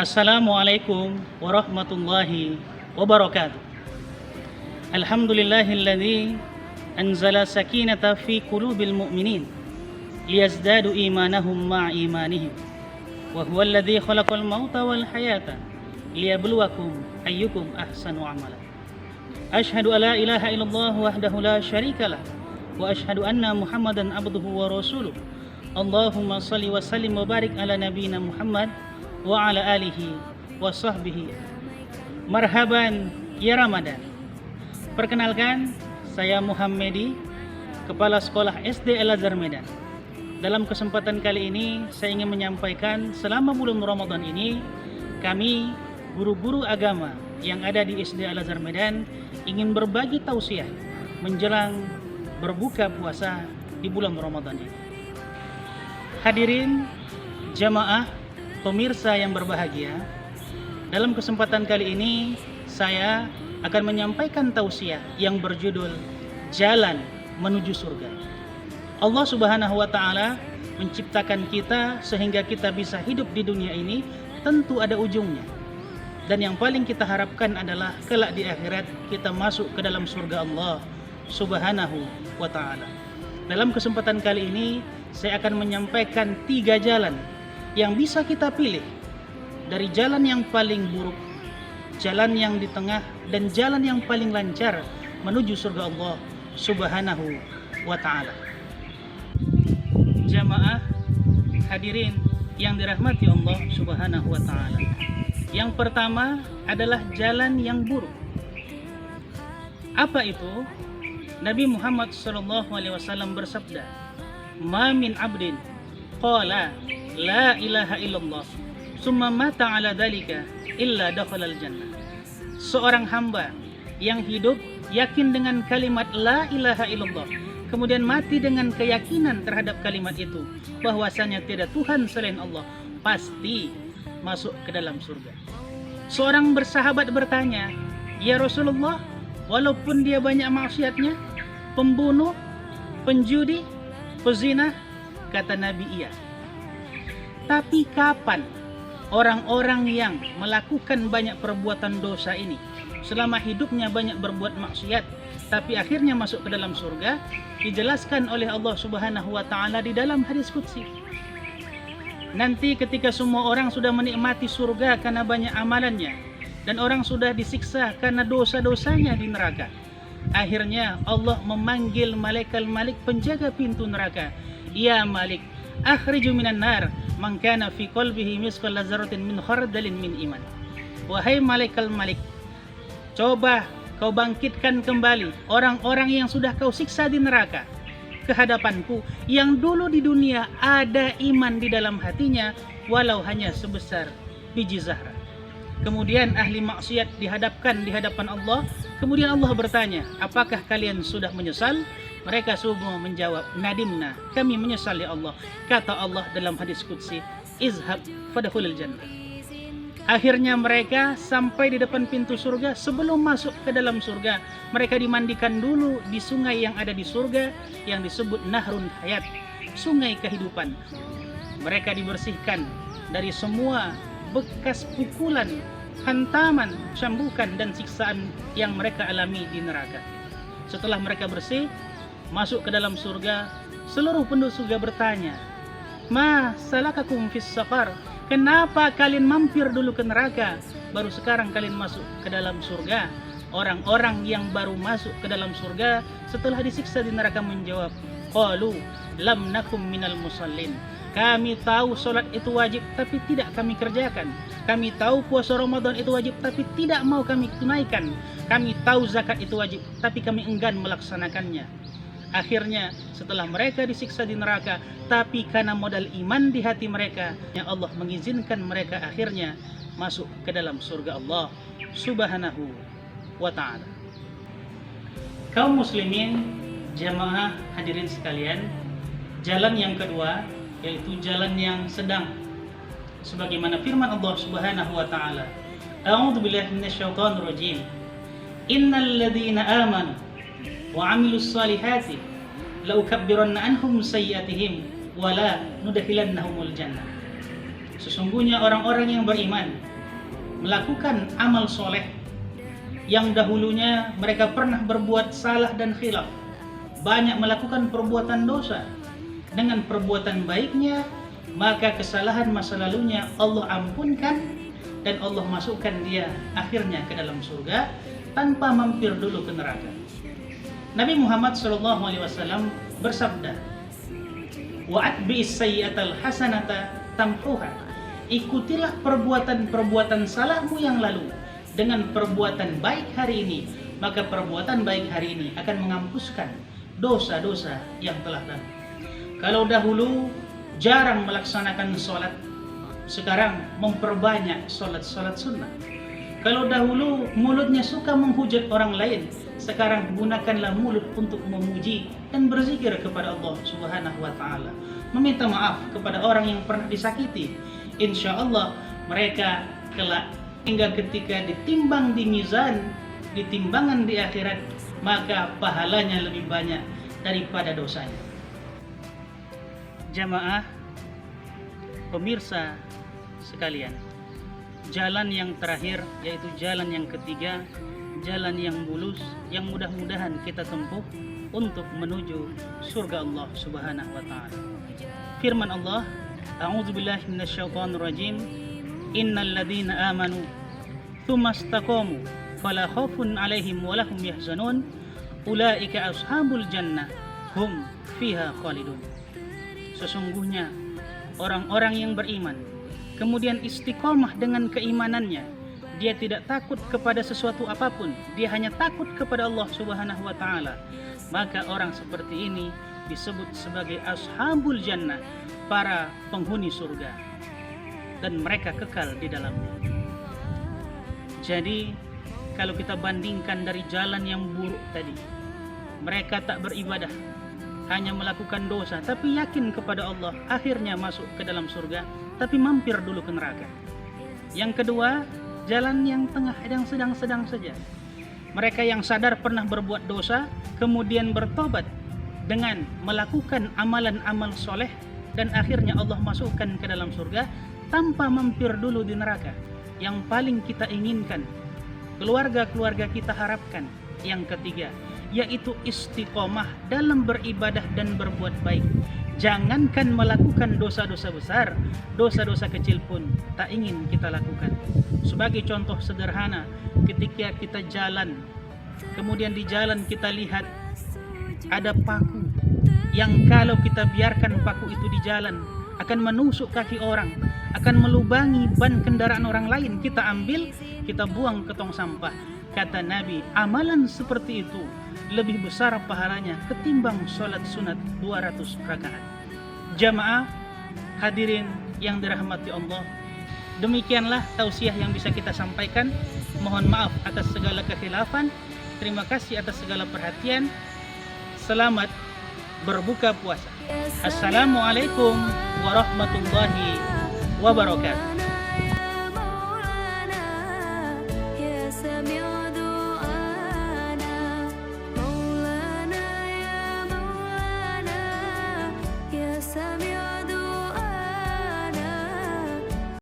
Assalamualaikum warahmatullahi wabarakatuh. Alhamdulillahilladzi anzala sakinata fi qulubil mu'minin liyazdadu imanahum ma'a imanihim wa huwa alladzi khalaqal mauta wal hayata liyabluwakum ayyukum ahsanu amala. Asyhadu alla ilaha illallah wahdahu la syarikalah wa asyhadu anna Muhammadan abduhu wa rasuluh. Allahumma shalli wa sallim wa barik ala nabiyyina Muhammad wa ala alihi wa sahbihi. Marhaban ya Ramadan. Perkenalkan, saya Muhammedi, Kepala Sekolah SD Al-Azhar Medan. Dalam kesempatan kali ini saya ingin menyampaikan selama bulan Ramadan ini kami guru-guru agama yang ada di SD Al-Azhar Medan ingin berbagi tausiah menjelang berbuka puasa di bulan Ramadan ini. Hadirin jamaah pemirsa yang berbahagia, dalam kesempatan kali ini saya akan menyampaikan tausiah yang berjudul Jalan Menuju Surga. Allah Subhanahu wa Ta'ala menciptakan kita sehingga kita bisa hidup di dunia ini, tentu ada ujungnya. Dan yang paling kita harapkan adalah kelak di akhirat kita masuk ke dalam surga Allah Subhanahu wa Ta'ala. Dalam kesempatan kali ini saya akan menyampaikan 3 jalan yang bisa kita pilih, dari jalan yang paling buruk, jalan yang di tengah, dan jalan yang paling lancar menuju surga Allah Subhanahu wa Ta'ala. Jamaah hadirin yang dirahmati Allah Subhanahu wa Ta'ala, yang pertama adalah jalan yang buruk. Apa itu? Nabi Muhammad SAW bersabda, "Ma min abdin qala la ilaha illallah summa mata ala dhalika illa dakhalal jannah." Seorang hamba yang hidup yakin dengan kalimat la ilaha illallah, kemudian mati dengan keyakinan terhadap kalimat itu bahwasanya tidak Tuhan selain Allah, pasti masuk ke dalam surga. Seorang bersahabat bertanya, "Ya Rasulullah, walaupun dia banyak maksiatnya, pembunuh, penjudi, pezina?" Kata Nabi, "Iya." Tapi kapan orang-orang yang melakukan banyak perbuatan dosa ini selama hidupnya banyak berbuat maksiat tapi akhirnya masuk ke dalam surga? Dijelaskan oleh Allah Subhanahu wa Ta'ala di dalam hadis qudsi. Nanti ketika semua orang sudah menikmati surga karena banyak amalannya dan orang sudah disiksa karena dosa-dosanya di neraka, akhirnya Allah memanggil malaikat penjaga pintu neraka, "Ya Malik, akhriju minan nar man kana fi qalbihi misqal dzarratin min khardalin min iman." Wahai malaikat Malik, coba kau bangkitkan kembali orang-orang yang sudah kau siksa di neraka ke hadapanku, yang dulu di dunia ada iman di dalam hatinya walau hanya sebesar biji zahra. Kemudian ahli maksiat dihadapkan di hadapan Allah. Kemudian Allah bertanya, "Apakah kalian sudah menyesal?" Mereka semua menjawab, "Nadimna, kami menyesal ya Allah." Kata Allah dalam hadis qudsi, "Izhab fadkhulil jannah." Akhirnya mereka sampai di depan pintu surga. Sebelum masuk ke dalam surga, mereka dimandikan dulu di sungai yang ada di surga yang disebut Nahrun Hayat, sungai kehidupan. Mereka dibersihkan dari semua bekas pukulan, hantaman, cambukan, dan siksaan yang mereka alami di neraka. Setelah mereka bersih, masuk ke dalam surga, seluruh penduduk surga bertanya, "Ma salakakum fis saqar?" Kenapa kalian mampir dulu ke neraka, baru sekarang kalian masuk ke dalam surga? Orang-orang yang baru masuk ke dalam surga setelah disiksa di neraka menjawab, "Qalu lam nakum minal musallin." Kami tahu sholat itu wajib tapi tidak kami kerjakan. Kami tahu puasa Ramadan itu wajib tapi tidak mau kami tunaikan. Kami tahu zakat itu wajib tapi kami enggan melaksanakannya. Akhirnya setelah mereka disiksa di neraka, tapi karena modal iman di hati mereka, yang Allah mengizinkan mereka akhirnya masuk ke dalam surga Allah Subhanahu wa Ta'ala. Kaum muslimin, jamaah hadirin sekalian, jalan yang kedua yaitu jalan yang sedang, sebagaimana firman Allah Subhanahu wa Ta'ala, "A'udzubillahi minasyaitonir rajim. Innal ladzina amanu wa 'amilus salihati la ukabbiranna anhum sayyi'atihim wa la nudkhilannahumul jannah." Sesungguhnya orang-orang yang beriman melakukan amal soleh yang dahulunya mereka pernah berbuat salah dan khilaf, banyak melakukan perbuatan dosa, dengan perbuatan baiknya maka kesalahan masa lalunya Allah ampunkan dan Allah masukkan dia akhirnya ke dalam surga tanpa mampir dulu ke neraka. Nabi Muhammad SAW bersabda, "Wa'atbi'is sayyi'atal hasanata tamhuha." Ikutilah perbuatan-perbuatan salahmu yang lalu dengan perbuatan baik hari ini, maka perbuatan baik hari ini akan menghapuskan dosa-dosa yang telah lalu. Kalau dahulu jarang melaksanakan sholat, sekarang memperbanyak sholat-sholat sunnah. Kalau dahulu mulutnya suka menghujat orang lain, sekarang gunakanlah mulut untuk memuji dan berzikir kepada Allah Subhanahu wa taala. Meminta maaf kepada orang yang pernah disakiti. Insya Allah mereka kelak hingga ketika ditimbang di mizan, di timbangan di akhirat, maka pahalanya lebih banyak daripada dosanya. Jamaah pemirsa sekalian, jalan yang terakhir yaitu jalan yang ketiga, jalan yang mulus yang mudah-mudahan kita tempuh untuk menuju surga Allah Subhanahu wa taala. Firman Allah, A'udzubillahi minasyaitonirrajim, Innal ladzina amanu tsumma istaqamu fala khaufun 'alaihim wa lahum yahzanun ulaika ashabul jannah hum fiha khalidun. Sesungguhnya orang-orang yang beriman kemudian istiqomah dengan keimanannya, dia tidak takut kepada sesuatu apapun, dia hanya takut kepada Allah Subhanahu wa taala, maka orang seperti ini disebut sebagai ashabul jannah, para penghuni surga, dan mereka kekal di dalamnya. Jadi kalau kita bandingkan dari jalan yang buruk tadi, mereka tak beribadah, hanya melakukan dosa, tapi yakin kepada Allah, akhirnya masuk ke dalam surga, tapi mampir dulu ke neraka. Yang kedua, jalan yang tengah, yang sedang-sedang saja. Mereka yang sadar pernah berbuat dosa, kemudian bertobat dengan melakukan amalan-amal soleh, dan akhirnya Allah masukkan ke dalam surga tanpa mampir dulu di neraka. Yang paling kita inginkan, keluarga-keluarga kita harapkan. Yang ketiga, yaitu istiqomah dalam beribadah dan berbuat baik. Jangankan melakukan dosa-dosa besar, dosa-dosa kecil pun tak ingin kita lakukan. Sebagai contoh sederhana, ketika kita jalan, kemudian di jalan kita lihat ada paku yang kalau kita biarkan paku itu di jalan akan menusuk kaki orang, akan melubangi ban kendaraan orang lain. Kita ambil, kita buang ke tong sampah. Kata Nabi, amalan seperti itu lebih besar pahalanya ketimbang sholat sunat 200 rakaat. Jamaah hadirin yang dirahmati Allah, demikianlah tausiah yang bisa kita sampaikan. Mohon maaf atas segala kekhilafan. Terima kasih atas segala perhatian. Selamat berbuka puasa. Assalamualaikum warahmatullahi wabarakatuh. Sami